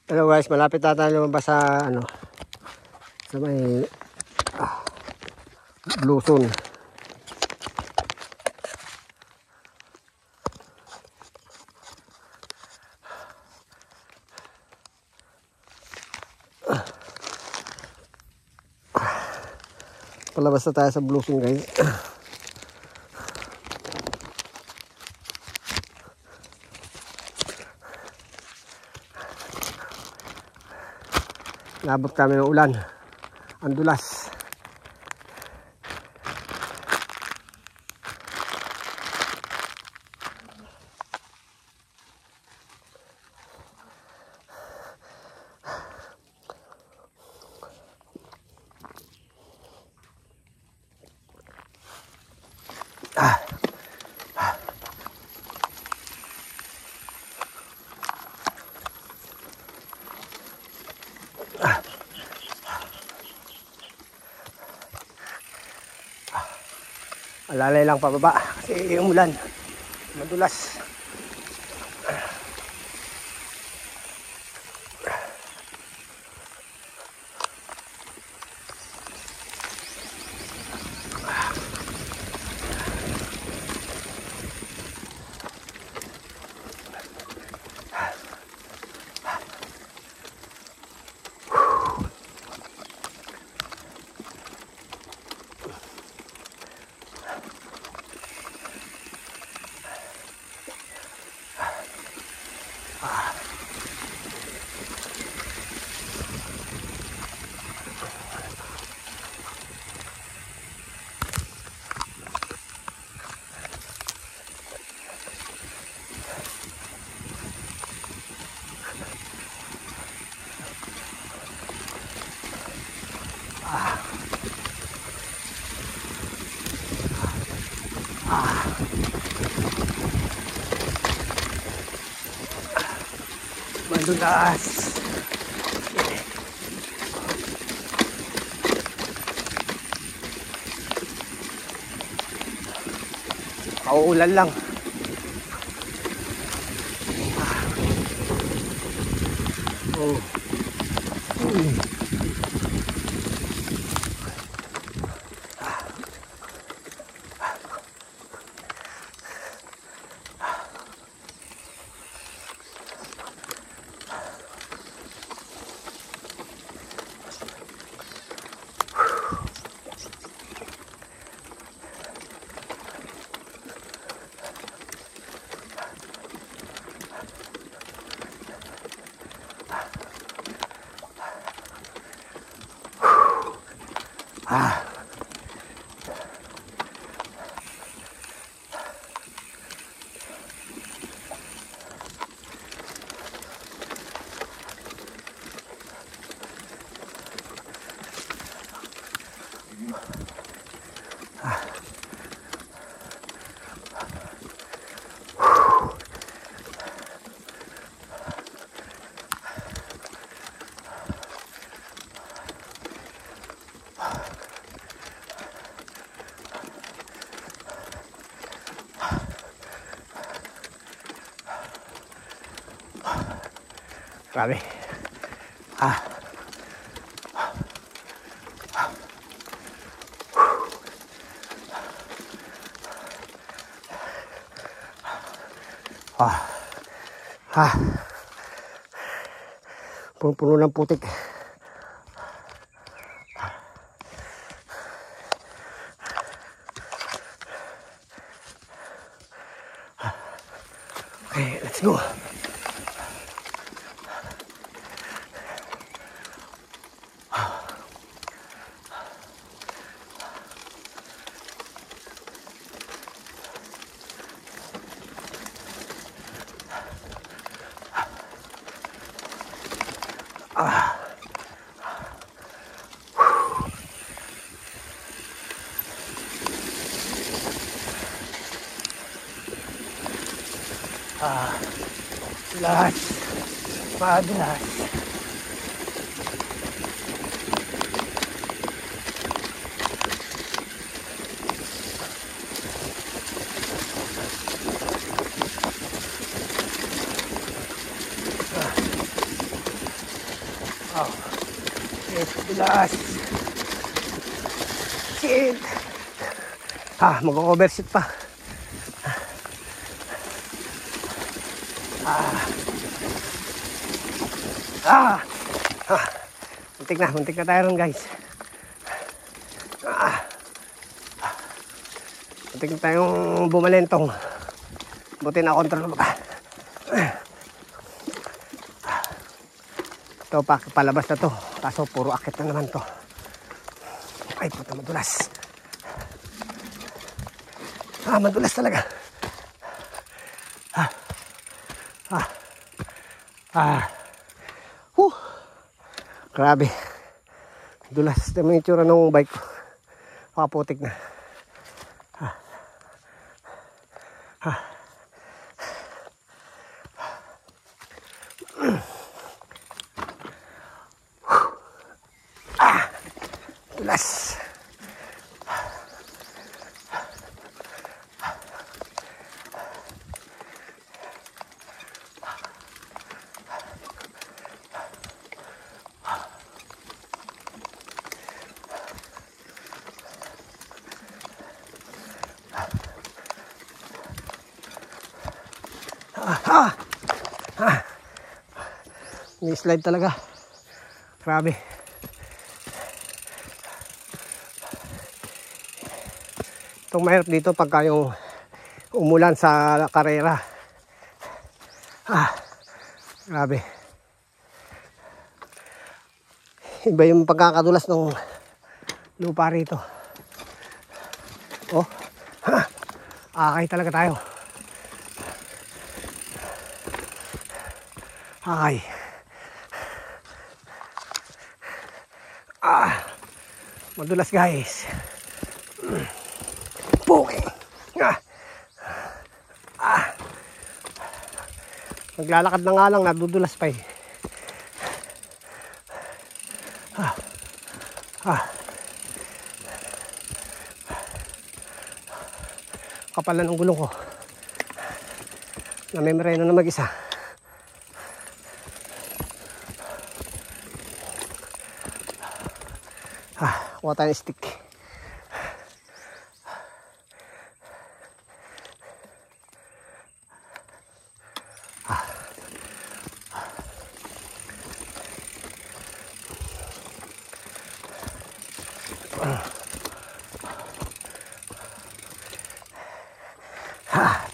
Hello guys, malapit na tayo lumabas sa ano, sa may Bluson. Palabas na tayo sa Bluson guys. Nabot kami ng ulan. Ang dulas. Alalay lang pababa kasi yung ulan madulas. Madulas. Kauulan lang. Oh. Grabe. Puno ng putik. Okay, let's go. Dulas. Madulas. Oh. Dulas. Shit. Mag-overshoot pa. Muntik na tayo ron, guys. Muntik na tayong bumalentong. Buti na kontrol ko pa. Ito pa, palabas na to. Kaso puro akit na naman to. Ay, puta, madulas. Madulas talaga. Grabe. Dulas. Ito yung itsura ng bike ko. Makaputik na. Dulas. May slide talaga. Grabe. Itong mahirap dito pagka yung umulan sa karera. Grabe. Iba yung pagkakadulas ng lupa rito. Akay talaga tayo. Akay. Madulas, guys. Puking. Maglalakad na nga lang, nadudulas pa eh. Kapal na ng gulong ko. Namemreno na mag-isa. Kuha tayo ng stick.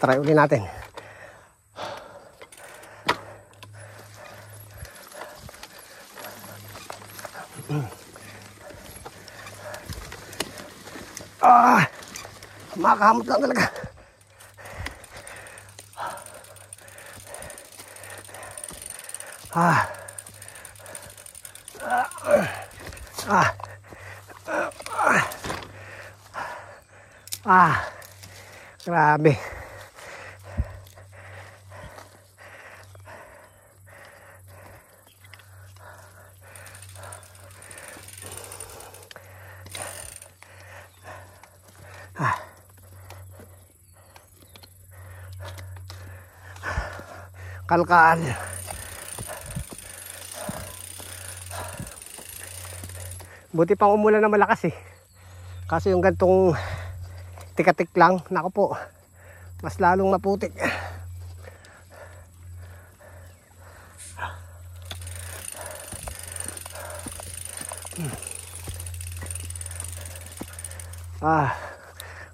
Try ulit natin. Makahamot lang talaga. Grabe. Kalkal. Buti pang umulan na malakas eh. Kasi yung gantong tikatik lang, nako po, mas lalong maputik.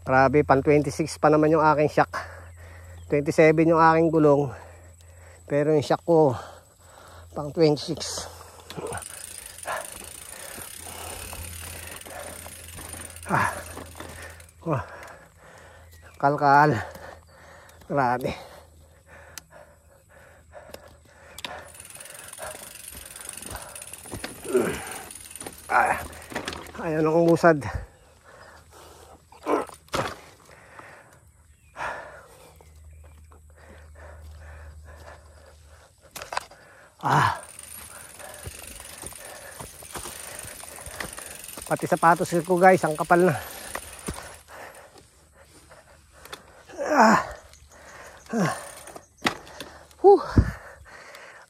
Grabe, pan 26 pa naman yung aking shock. 27 yung aking gulong. Pero yung shock ko pang 26. Kalkal. Grabe. Ayan ang umusad. Pati sapatos ko, guys, ang kapal na.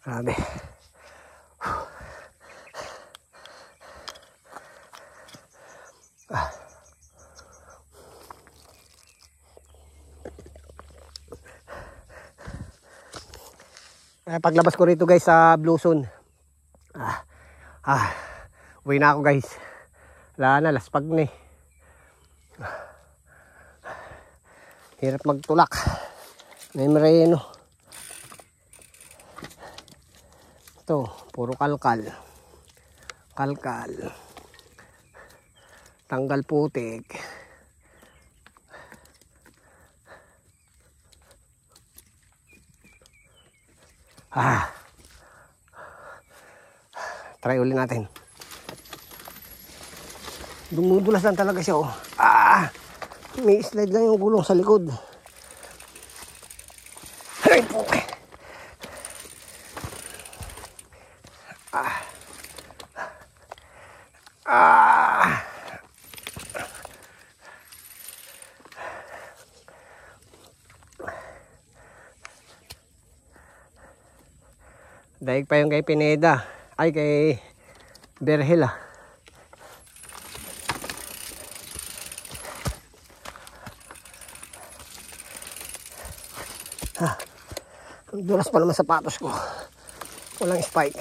Grabe. Paglabas ko rito guys sa Bluson. Uwi na ako guys. Wala na, laspag na eh. Hirap magtulak. May mereno. Ito, puro kalkal. Kalkal. Tanggal putik. Try ulit natin. Dumudulas lang talaga siya, oh. May slide lang yung gulong sa likod. Ay po. Daig pa yung kay Pineda. Ay, kay Berhel Ang dulas pa naman sapatos ko. Walang spike.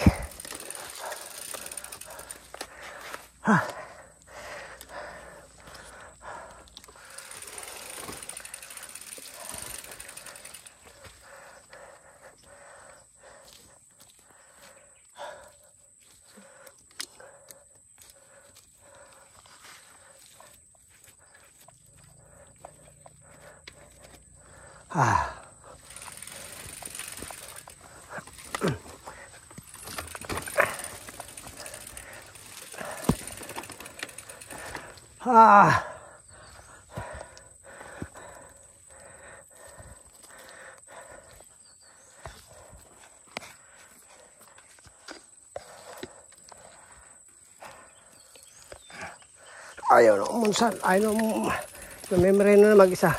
Ayaw na umunsan. Ayaw na may mereno na mag-isa.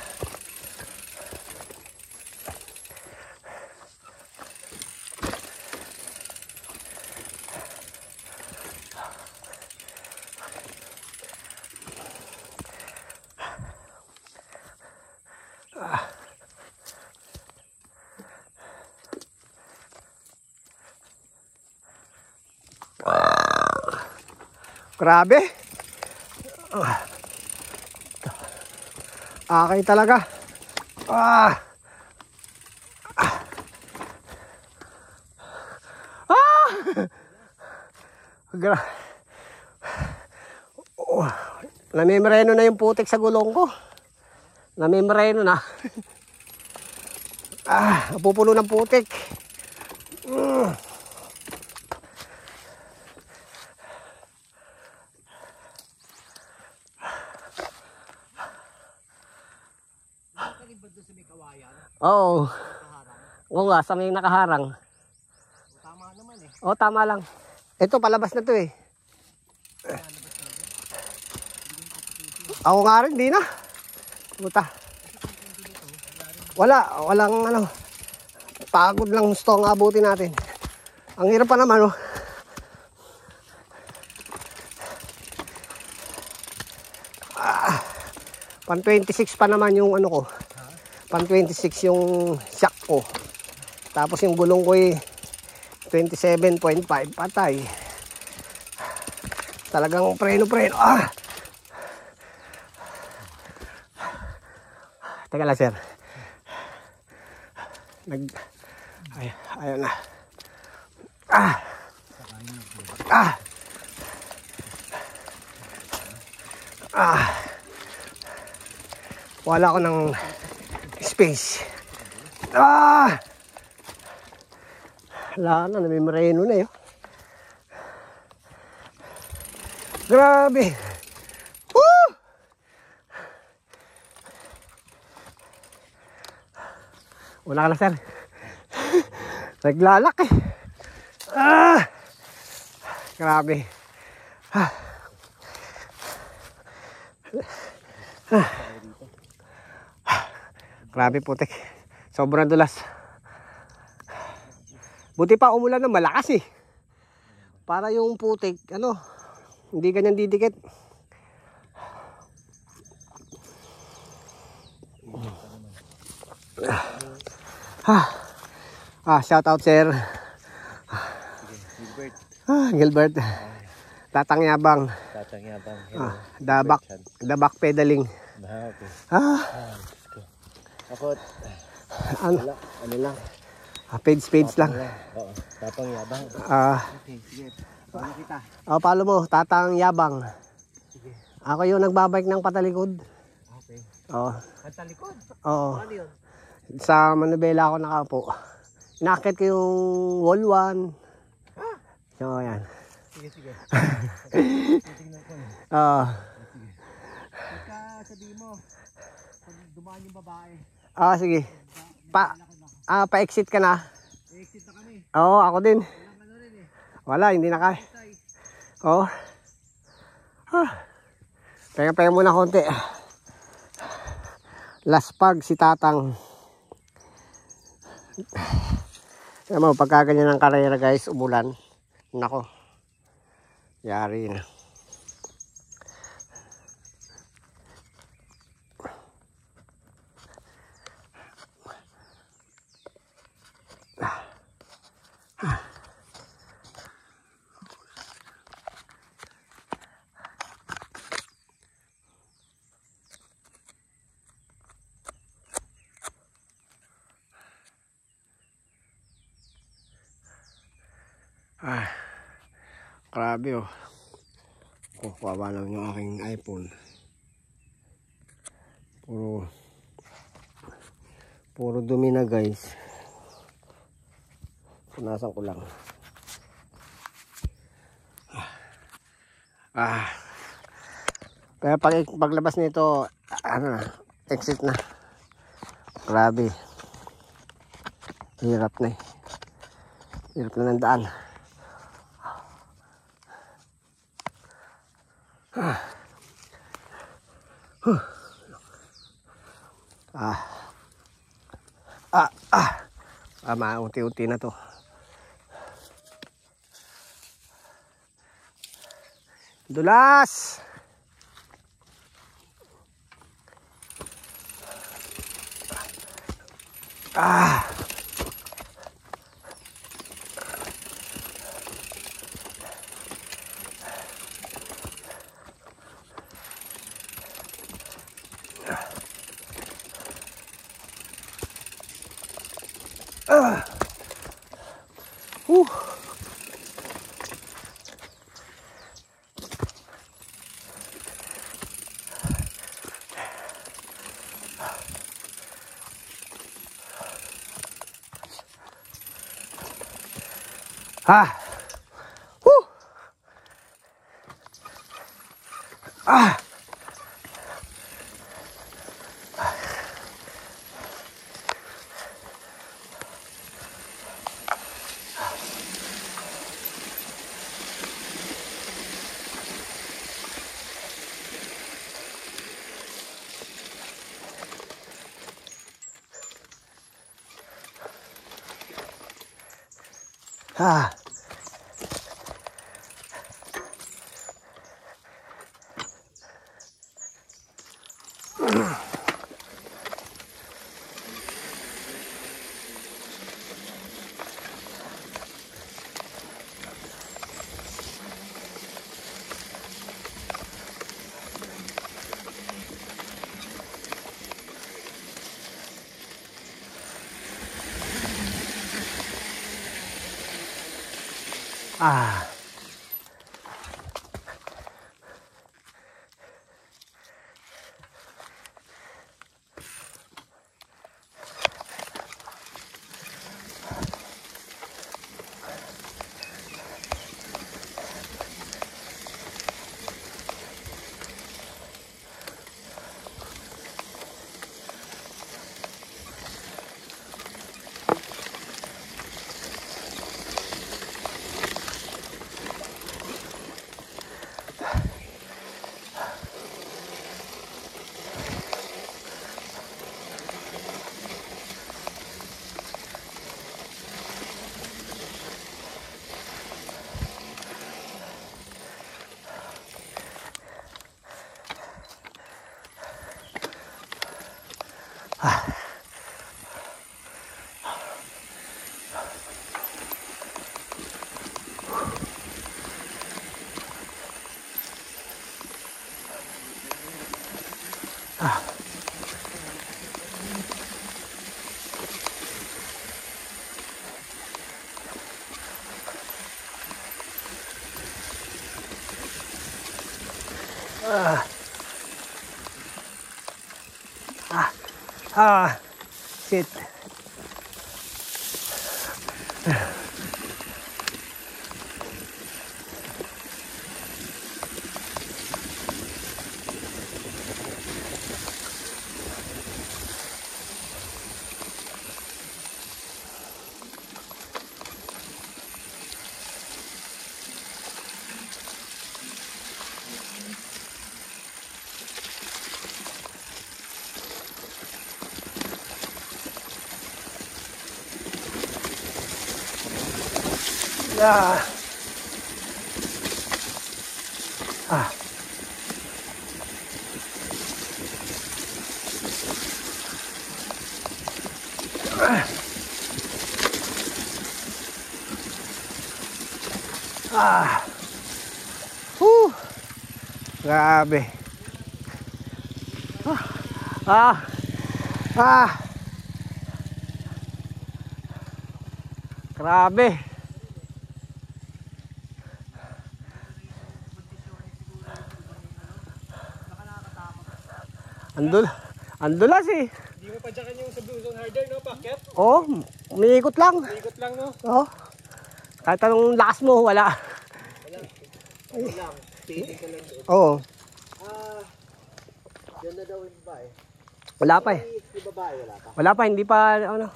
Grabe. Akay talaga. Namimreno na yung putik sa gulong ko. Namimreno na. Napupuno ng putik. Oo. Oo nga, sa may nakaharang. Tama naman eh. Oo, tama lang. Ito, palabas na to eh. Ako nga rin, di na. Puta. Walang ano. Pagod lang gusto ang abutin natin. Ang hirap pa naman, oh. Pan 26 pa naman yung ano ko. Pan 26 yung shock ko. Tapos yung gulong ko ay 27.5. Patay. Talagang preno. Teka lang, sir. Ayaw na. Wala ko ng space. Wala na, namimreno na yun. Grabe. Woo! Una ka na, sir. Naglalak eh. Grabe. Grabe putik. Sobrang dulas. Buti pa umulan ng malakas eh. Para yung putik, ano, hindi ganyan didikit. Shout out sir. Gilbert. Gilbert. Tatang Yabang. Tatang Yabang. Hello. The back pedaling. Okay. Ako, Ano? ano lang. Page lang. Oo, Tatang Yabang. Okay, sige. Paano kita? Follow mo, Tatang Yabang. Sige. Ako yung nagbabike ng patalikod. Okay. Oo. Patalikod? Oo. Ano yun? Sa Manubela ako nakaupo. Inakit ko yung wall 1. So, yan. Sige. Titignan ko. Sige. Pagka sabihin mo, pag dumaan yung babae. Sige. Pa-exit ka na. Exit na kami. Oo, ako din. Walang ano rin eh. Wala, hindi na kaya. Oo. Penga muna konti. Last pag si Tatang. Alam mo, pagka ganyan ng karera guys, umulan. Nako. Yari na. Grabe oh. Kawawa lang yung aking iPhone. Puro dumi na guys. Punasan ko lang. Pero paglabas nito, exit na. Grabe. Hirap na eh. Hirap na ng daan. Maunti-unti na to. Dulas! Shit. Ah. Ah. Ah. Grabe. Ah. Ah. Grabe. Andulas eh. Hindi mo pa dyan yung subduction harder, no? Paket? Oo, umiikot lang. Ikot lang, no? Oo. Kahit anong lakas mo, wala. Wala lang. Pili ka lang doon. Oo. Yan na daw yung babae. Wala pa eh. Yung babae, wala pa. Wala pa, hindi pa ano.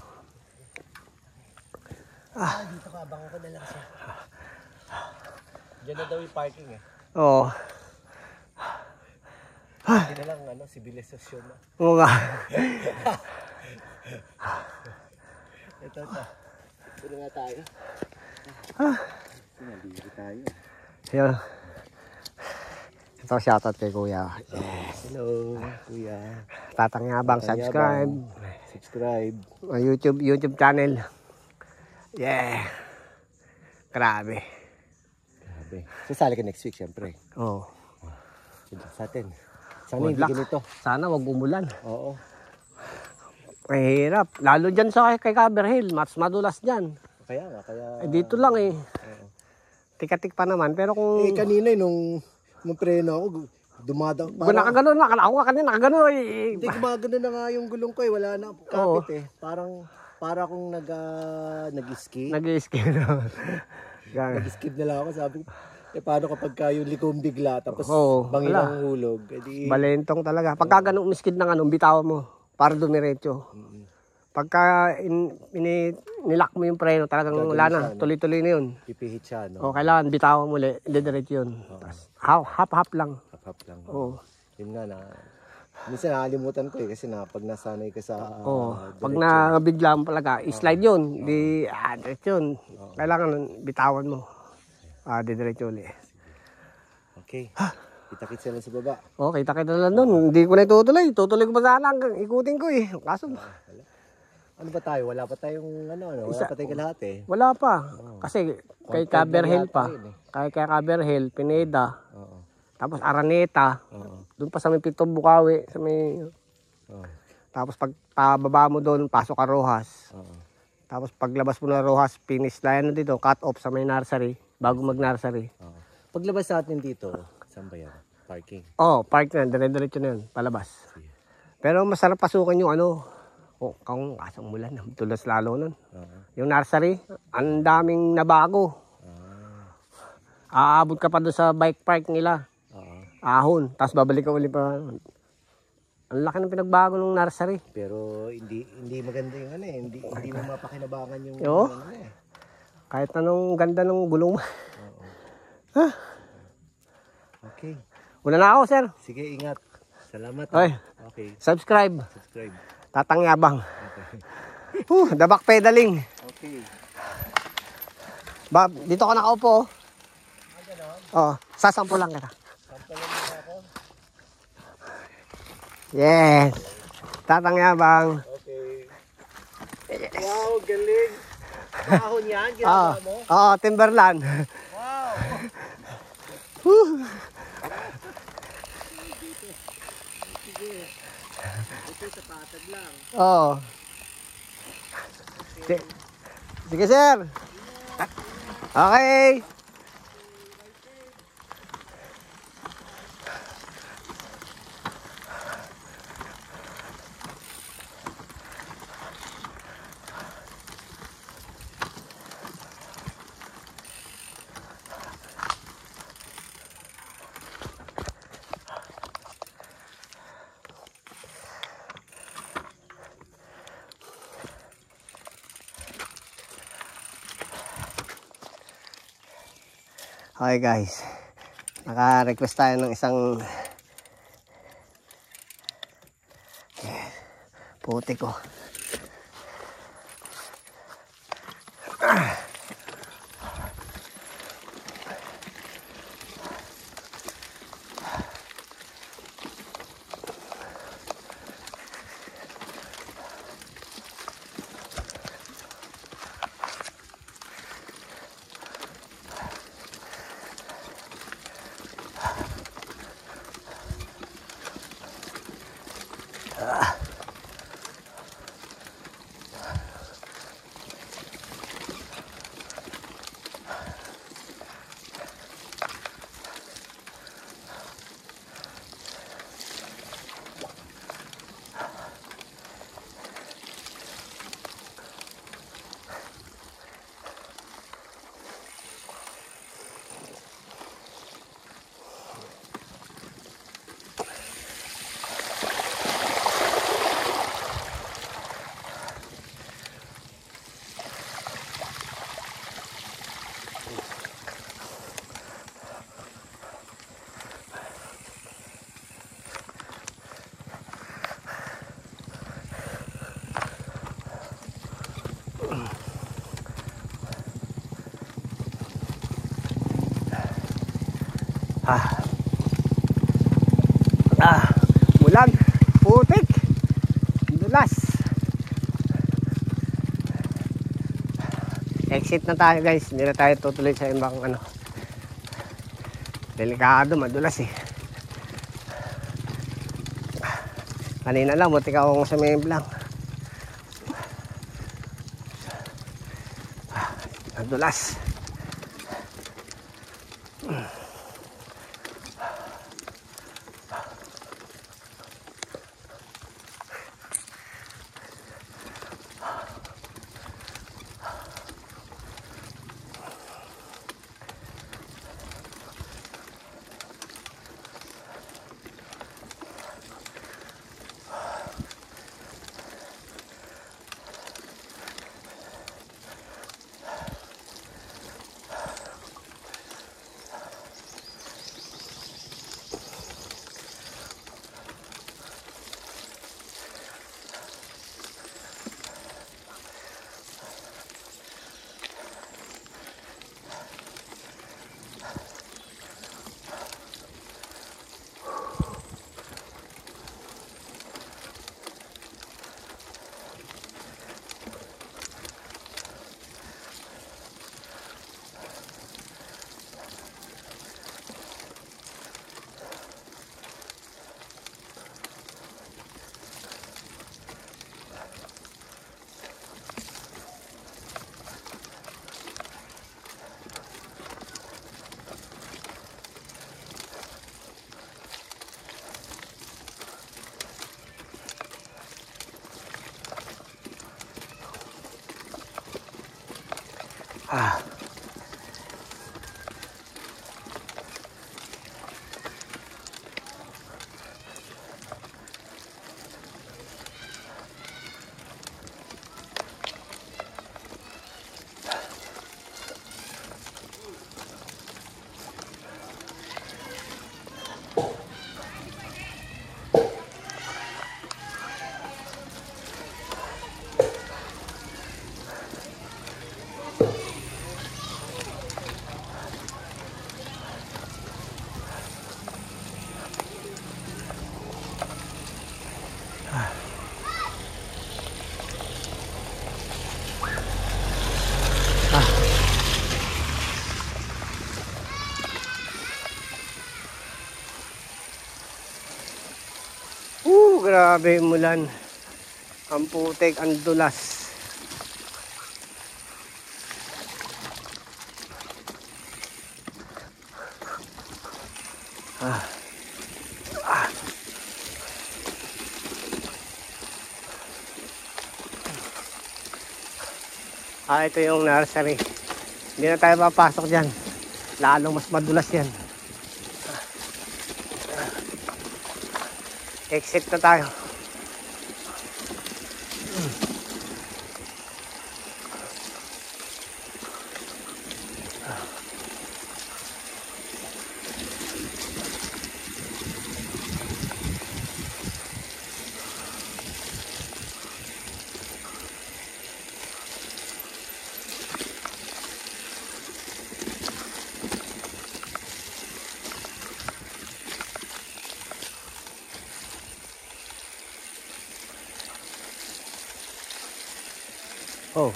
Dito ka, abangan ko na lang siya. Yan na daw yung parking eh. Oo. Hindi na lang, sibilisasyon na. Oo nga. Ito. Puro nga tayo. Sinaligo tayo. Ayun. Ito, shoutout kay Kuya. Hello, Kuya. Tatangyabang, subscribe. Subscribe. YouTube channel. Yeah. Grabe. Sasali ka next week, syempre. Oo. Sa atin. Sana hindi ganito. Sana wag umulan. Oo. Mahirap. Lalo dyan sa kay Caber Hill. Mas madulas dyan. Kaya nga, Dito lang eh. Tik-tik pa naman. Pero kung... kanina nung preno ako, dumadang. Kung nakaganon na. Ako nga kanina nakaganon eh. Hindi, gumagano na nga yung gulong ko eh. Wala na kapit eh. Para akong nag-skid. Nag-skid. Nag-skid na lang ako. Sabi ko, paano kapag yung likom bigla tapos bangilang hulog? Balentong talaga. Pagka ganun umiskid ng bitawan mo para dumiretso. Pagka nilak mo yung preno, talagang wala na. Tuloy-tuloy na yun. Pipihit siya, no? O, kailangan bitawan mo ulit. Didiretso yun. Hap-hap lang. Hap-hap lang. Oo. Yun nga na. Minsan nakalimutan ko eh kasi pag nasanay ka sa pag nabigla mo talaga, slide yun. Di, diretso yun. Kailangan bitawan mo. Didiretso ulit. Okay. Kita-kits lang sa baba. Kita-kita lang doon. Hindi ko na itutuloy. Tutuloy ko pa sana hanggang ikutin ko eh. Kaso, ano ba tayo? Wala pa tayong wala pa tayong kalahati. Wala pa. Kasi kay Caber Hill pa. Kay Caber Hill, Pineda. Tapos Araneta. Doon pa sa may Pitong Bukawi. Sa may... Tapos pag pababa mo doon, pasok ka Rojas. Tapos paglabas mo na Rojas, finish line na dito, cut off sa may nursery. Bago mag-nursery. Paglabas sa atin dito, saan ba yan? Parking? Park na. Dire-diretso na yun. Palabas. Pero masarap pasukan yung kung kasang mulan. Tulos lalo nun. Yung nursery, ang daming nabago. Aabot ka pa doon sa bike park nila. Ahon. Tapos babalik ka ulit pa. Ang laki ng pinagbago ng nursery. Pero hindi maganda yung hindi mo mapakinabangan yung Kahit anong ganda ng gulong mo. Okay. Una na ako, sir. Sige, ingat. Salamat. Okay. Subscribe. Subscribe. Tatangyabang. Okay. The back pedaling. Okay. Dito ka nakaupo. Sasampo lang kita. Sampo lang ako. Yes. Tatangyabang. Okay. Wow, galing. Kahon yan, ginagawa mo? Timberland. Wow. Sige. Ito sa patag lang. Oo. Sige, sir. Okay. Okay guys, naka-request tayo ng isang puti ko. Bulag, putik, dulas. Exit na tayo guys, hindi na tayo tutuloy sa ibang ano. Delikado, madulas eh. Kanina lang, buti ka akong sa memblang. Madulas. grabe yung mulan. Ang putik, ang dulas. Ito yung nursery. Hindi na tayo papasok dyan. Lalong mas madulas yan. Exit na tayo. Oh.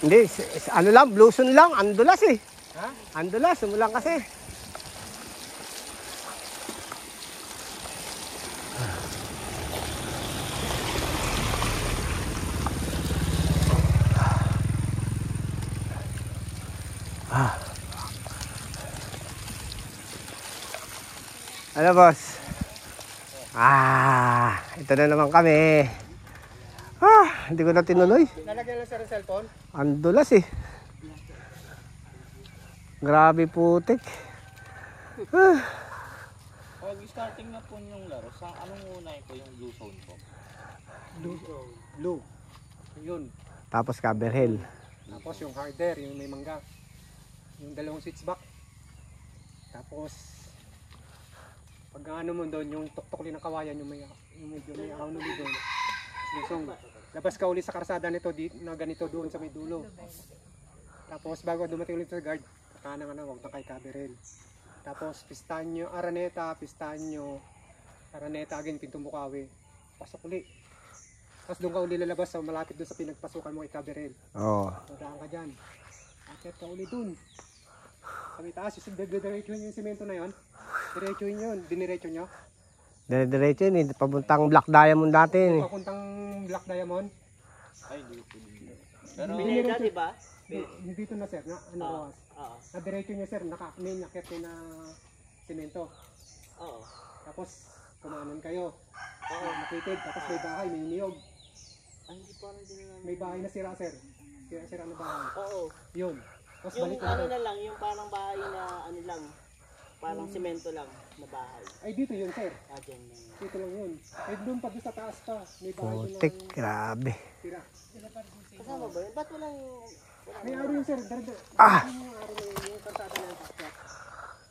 Hindi, ano lang, bluson lang, andulas eh. Ha? Andulas, umulan kasi. Ano boss? Ito na naman kami. Hindi ko na tinuloy. Lalagyan lang sa cellphone? Andulas eh. Grabe putik. Pag starting na po yung laro, sa anong unay po yung blue zone po? Blue. Yun. Tapos cover hill. Tapos yung harder, yung may mangga. Yung dalawang switchback. Tapos pag ano mo doon, yung tuktok ng kawayan, yung medyo may aunuli doon. Lusong, labas ka uli sa karsada nito na ganito doon sa may dulo. Tapos bago dumating ulit sa guard, kakanang wag na kay Caberel. Tapos Pistanyo, Araneta, again Pintong Bukawi. Pasok uli. Tapos doon ka uli lalabas sa malapit doon sa pinagpasukan mo kay Caberel. Oo. Dadaan ka dyan. Akit ka uli doon. Sa may taas, diretso yung simento na yon. Diretso yun. Diniretso nyo. Dire-diretso yun eh. Papuntang Black Diamond dati yun eh. Papuntang Black Diamond. Ay, hindi po din. Pero, Pineda, di ba? Dito na sir, Roas. Na diretso nyo sir, may nakit ko na simento. Oo. Tapos, kumanan kayo. Nakitid, tapos may bahay, may niyog. Ay, hindi parang din na. May bahay na sira sir. Sira na bahay. Oo. Yun. Tapos Yung balik ano na. na lang, yung parang bahay na ano lang. Parang semento lang na bahay. Ay dito yun sir. Dyan na yun. Dito lang yun. Ay doon pa doon sa taas pa. May bahay doon Putik, na grabe. sira. Kasama ba yun? Ba't walang... May araw yun sir. Yung araw na yun, yung karsada na yung pasok.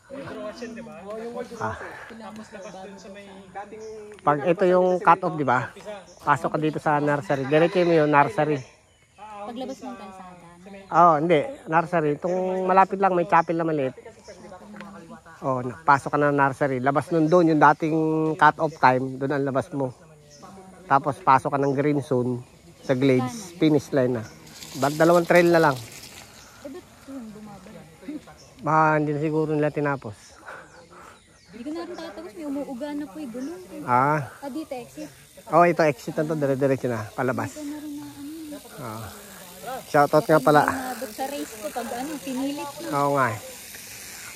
Hydroation, di ba? Oo, yung hydroation. Tapos labas dun sa may dating... Pag ito yung cut-off, di ba? Pasok ka dito sa nursery. Diretso mo yung nursery. Paglabas ng kalsada. Hindi. Nursery. Itong malapit lang, may chapel na maliit. Pasok ka na nursery. Labas nun doon, yung dating cut-off time, doon ang labas mo. Tapos pasok ka ng green zone sa Glades. Finish line na. Dalawang trail na lang. Ba't yun bumaba? Hindi na siguro nila tinapos. Hindi ko na rin tatapos. May umuuga na po yung gulong. Dito exit. Ito exit na to. Dire-diretso na. Palabas. Ito na rin na ano. Shoutout nga pala. Nabot sa race ko pag ano, pinilit na. Oo nga eh.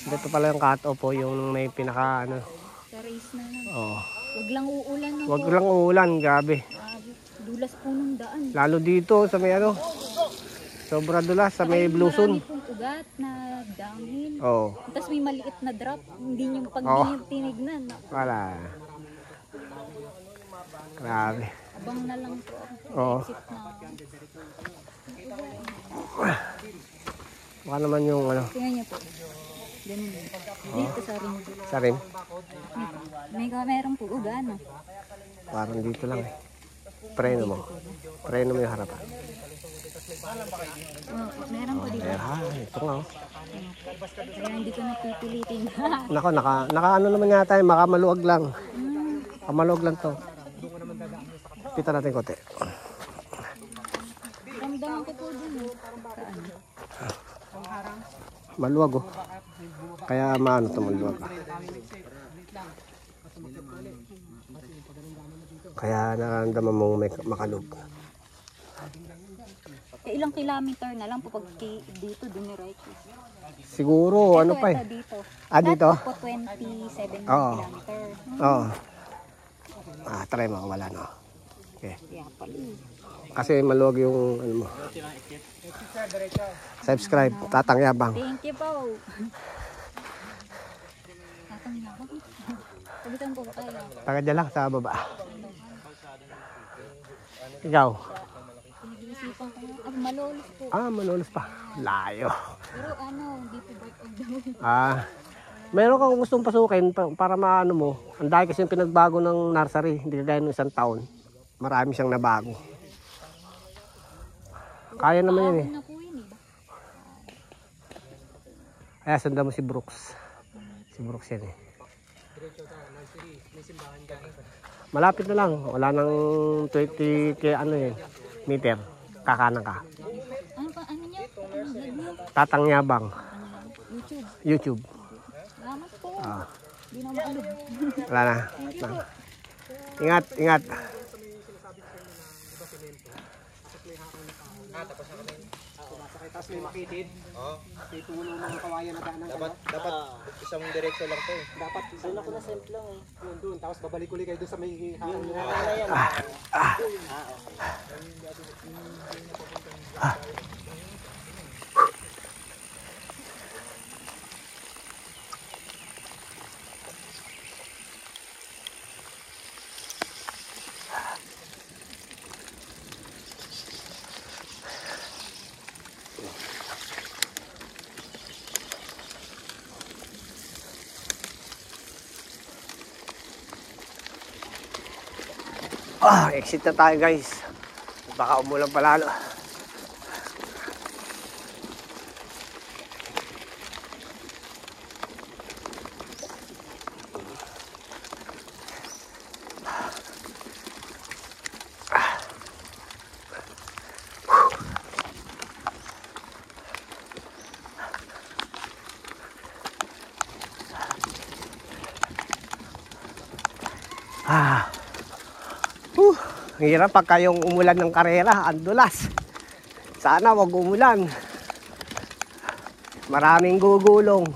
Dito pala yung cut-off po. Yung may pinaka ano. Sa race na lang. Oo. Huwag lang uulan. No, Wag lang uulan. Grabe. Dulas po nung daan. Lalo dito sa may ano. Sobra dulas sa may blue zone. Marami pong ugat na downhill. Oo. Tapos may maliit na drop. Hindi yung pag tinignan. Wala. Grabe. Abang na lang po. Oo. Exit na. Baka naman yung ano. Tingnan niyo po. Ganun yun. Dito sa ring. Sa rim. May meron po uga no. Parang dito lang eh. Preno mo. Preno mo yung harapan. Meron po dito. Ito nga. Kaya hindi ko napipilitin. Nako, naka ano naman yata yung makamaluwag lang. Kamaluwag lang to. Pita natin konti. Ramdaman ko po dun. Maluwag oh. Kaya maano to maluwag. Kaya nararamdaman mong may makalog. Ilang kilometer na lang po pag dito dumiretso. Siguro ano pa eh. Dito. Dito? Dapat po 27 Oo. kilometer. Oo. Try mo wala no. Okay. Kaya pala. Kasi maluwag yung ano mo. Subscribe, Tatangyabang. Thank you po. Tatangyabang. Sabitan po ba kayo? Taga dyan lang sa baba. Ikaw? Pinag-iisipan ko nga. Malolos po. Manolos pa. Layo. Pero hindi po break of the way. Meron kang gustong pasukin para maano mo. Ang dahil kasi yung pinagbago ng nursery. Hindi kagaya ng isang taon. Marami siyang nabago. Kaya naman yan eh. Na po yun eh. Kaya sundan mo si Brooks. Si Brooks yan eh. Malapit na lang. Wala nang 20 meter. Kakanan ka. Ano pa? Ano nyo? Ano vlog nyo? Tatangyabang. YouTube. YouTube. Salamat po. Hindi na maalog. Wala na. Thank you po. Ingat, ingat. Tapos may makitid. May puno ng mga kawayan na daanan kayo. Dapat isang diretso lang to eh. Dapat Doon ako na-sent lang eh. doon. Tapos babalik ulit kayo doon sa may Yung hangin. na yan. Exit na tayo guys. Baka umulan palalo. Ang hirap pagka yung umulan ng karera, ang dulas. Sana wag umulan. Maraming gugulong.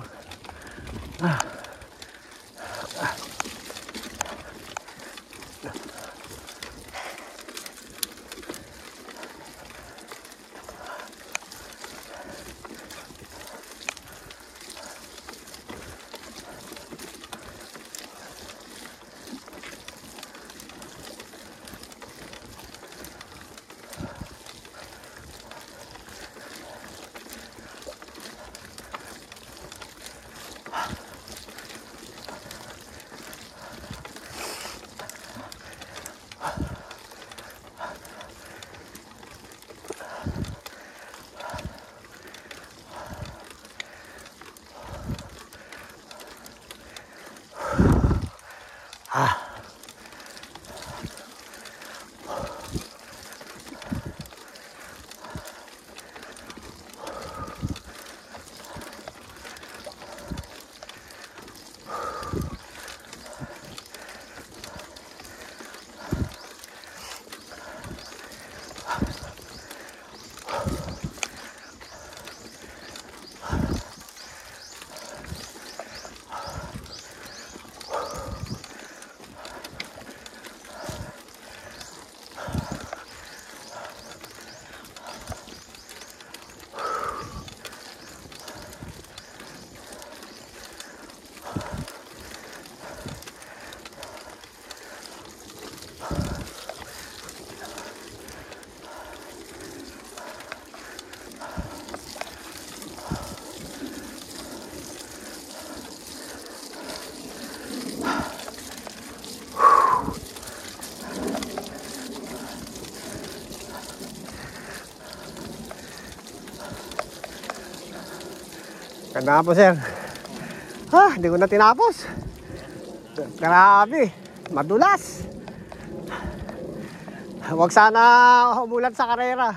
Ganda po, sir. Hindi ko na tinapos. Grabe. Madulas. Huwag sana umulan sa karera.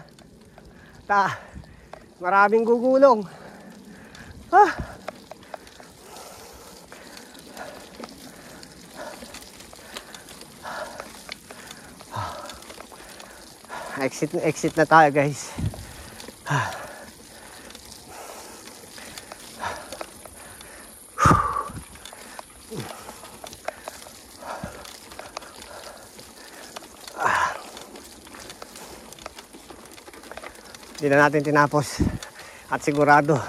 Maraming gugulong. Exit na tayo, guys. Hindi na natin tinapos. At sigurado,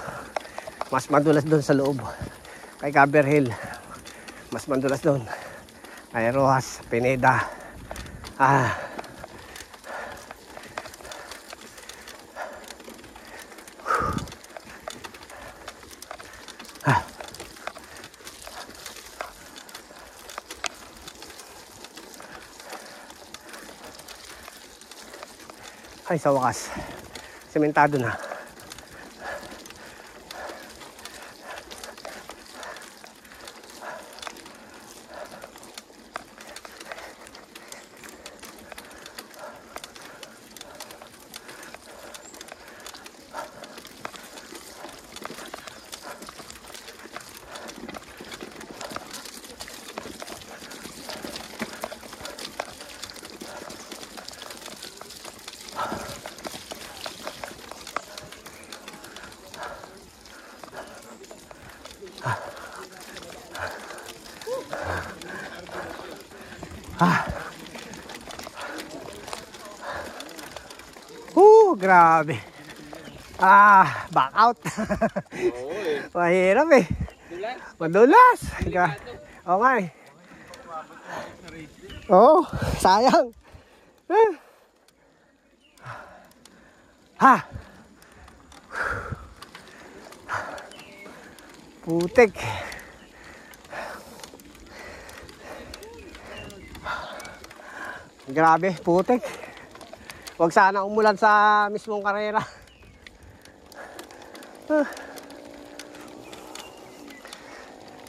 mas madulas doon sa loob. Kay Caber Hill. Mas madulas doon. Kay Rojas, Pineda. Ay, sa wakas. Sementado na. Grabe. Back out. Mahirap eh. Madulas. Oo nga eh. Oo, sayang. Putik. Grabe, putik. Huwag sana umulan sa mismong karera.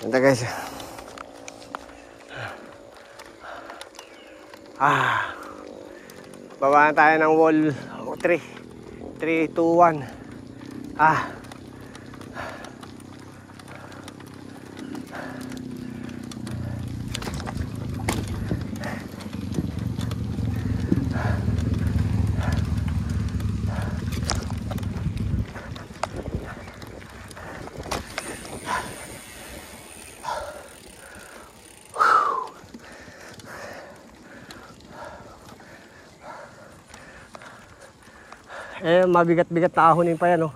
Ganda, guys. Baba na tayo ng wall 3, 2, 1. Mabigat-bigat na ahonin pa yan, oh.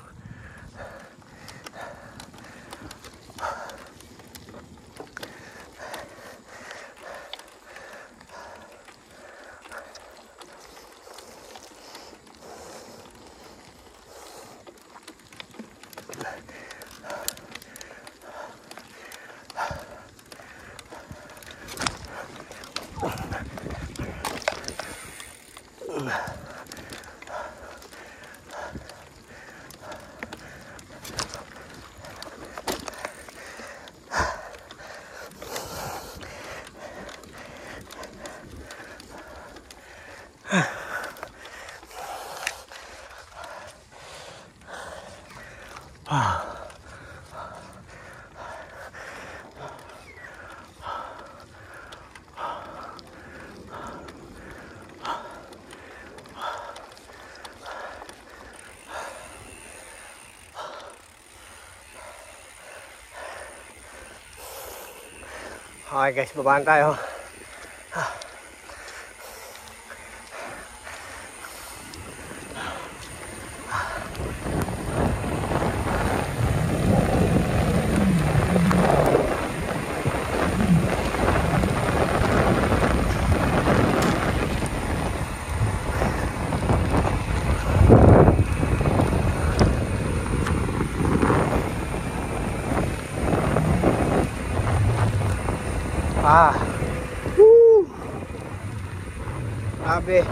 Okay guys, babaan tayo. Grabe.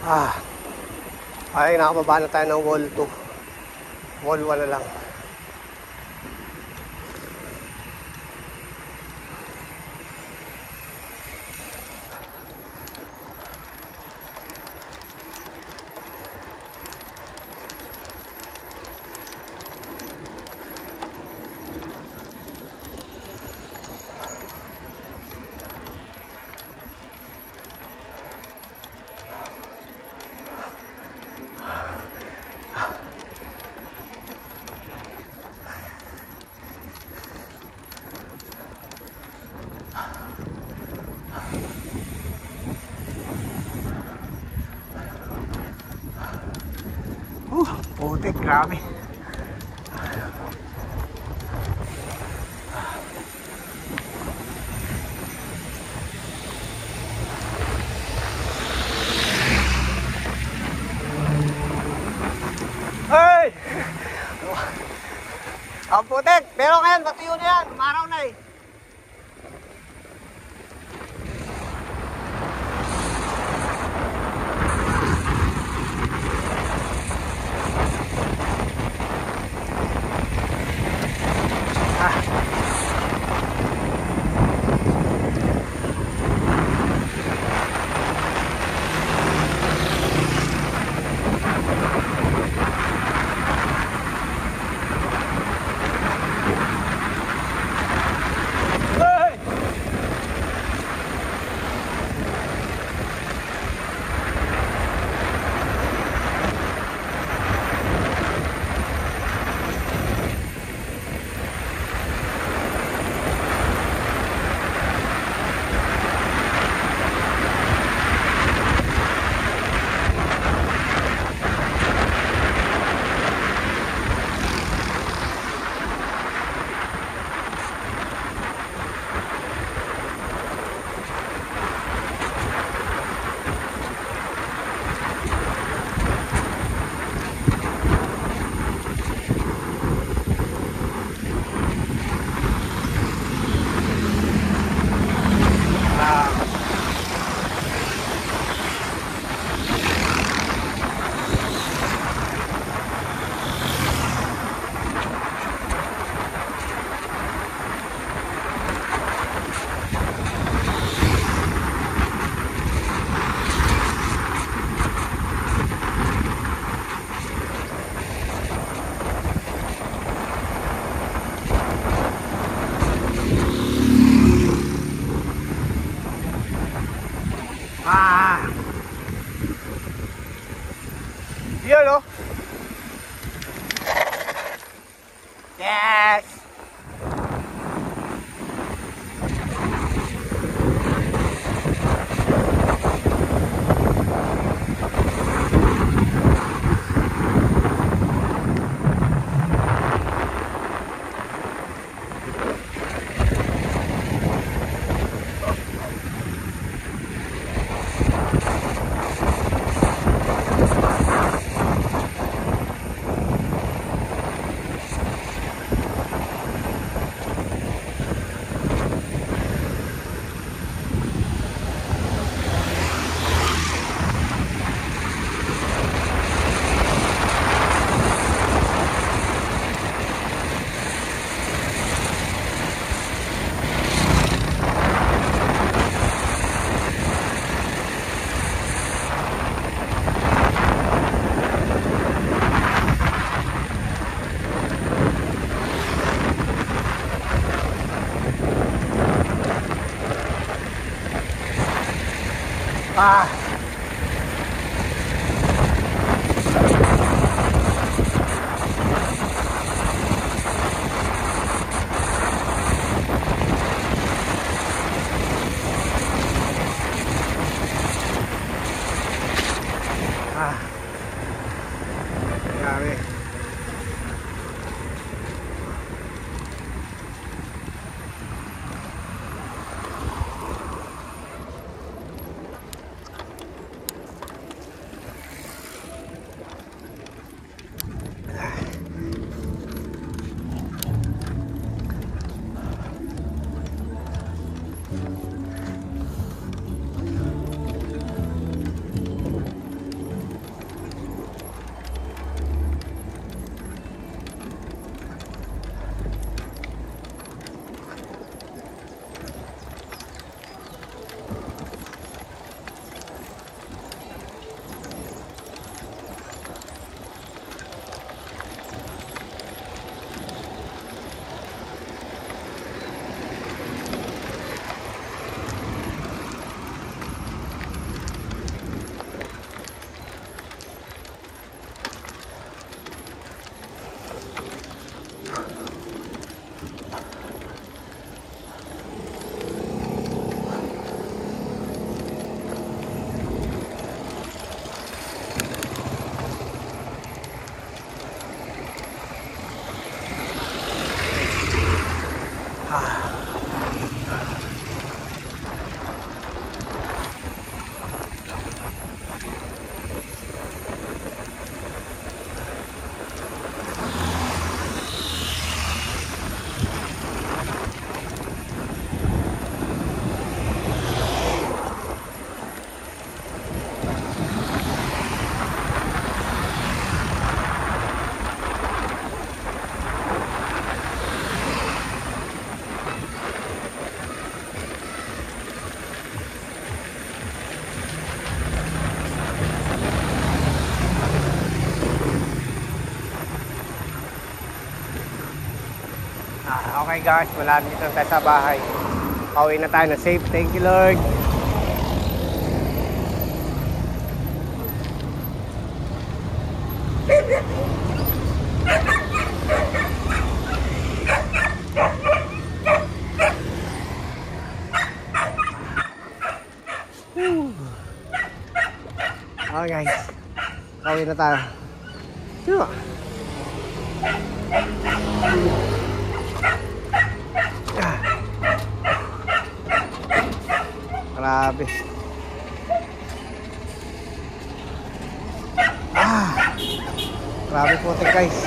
Ay, nakababa na tayo ng wall 2. Wall 1 na lang. Putik, grabe. Hey! Ang putik, pero ngayon, matuyo na yan. Umaraw na eh. Yun, oh. Yes! Grabe. Okay guys, malapit na tayo sa bahay. Pauwi na tayo na safe. Thank you Lord. Okay guys, pauwi na tayo. Sino? Grabe. Grabe putik guys.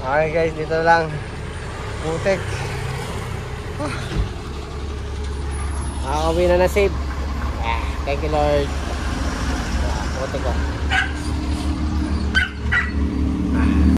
Okay guys, dito lang. Putik. Nakakauwi na safe. Thank you Lord. Putik ko.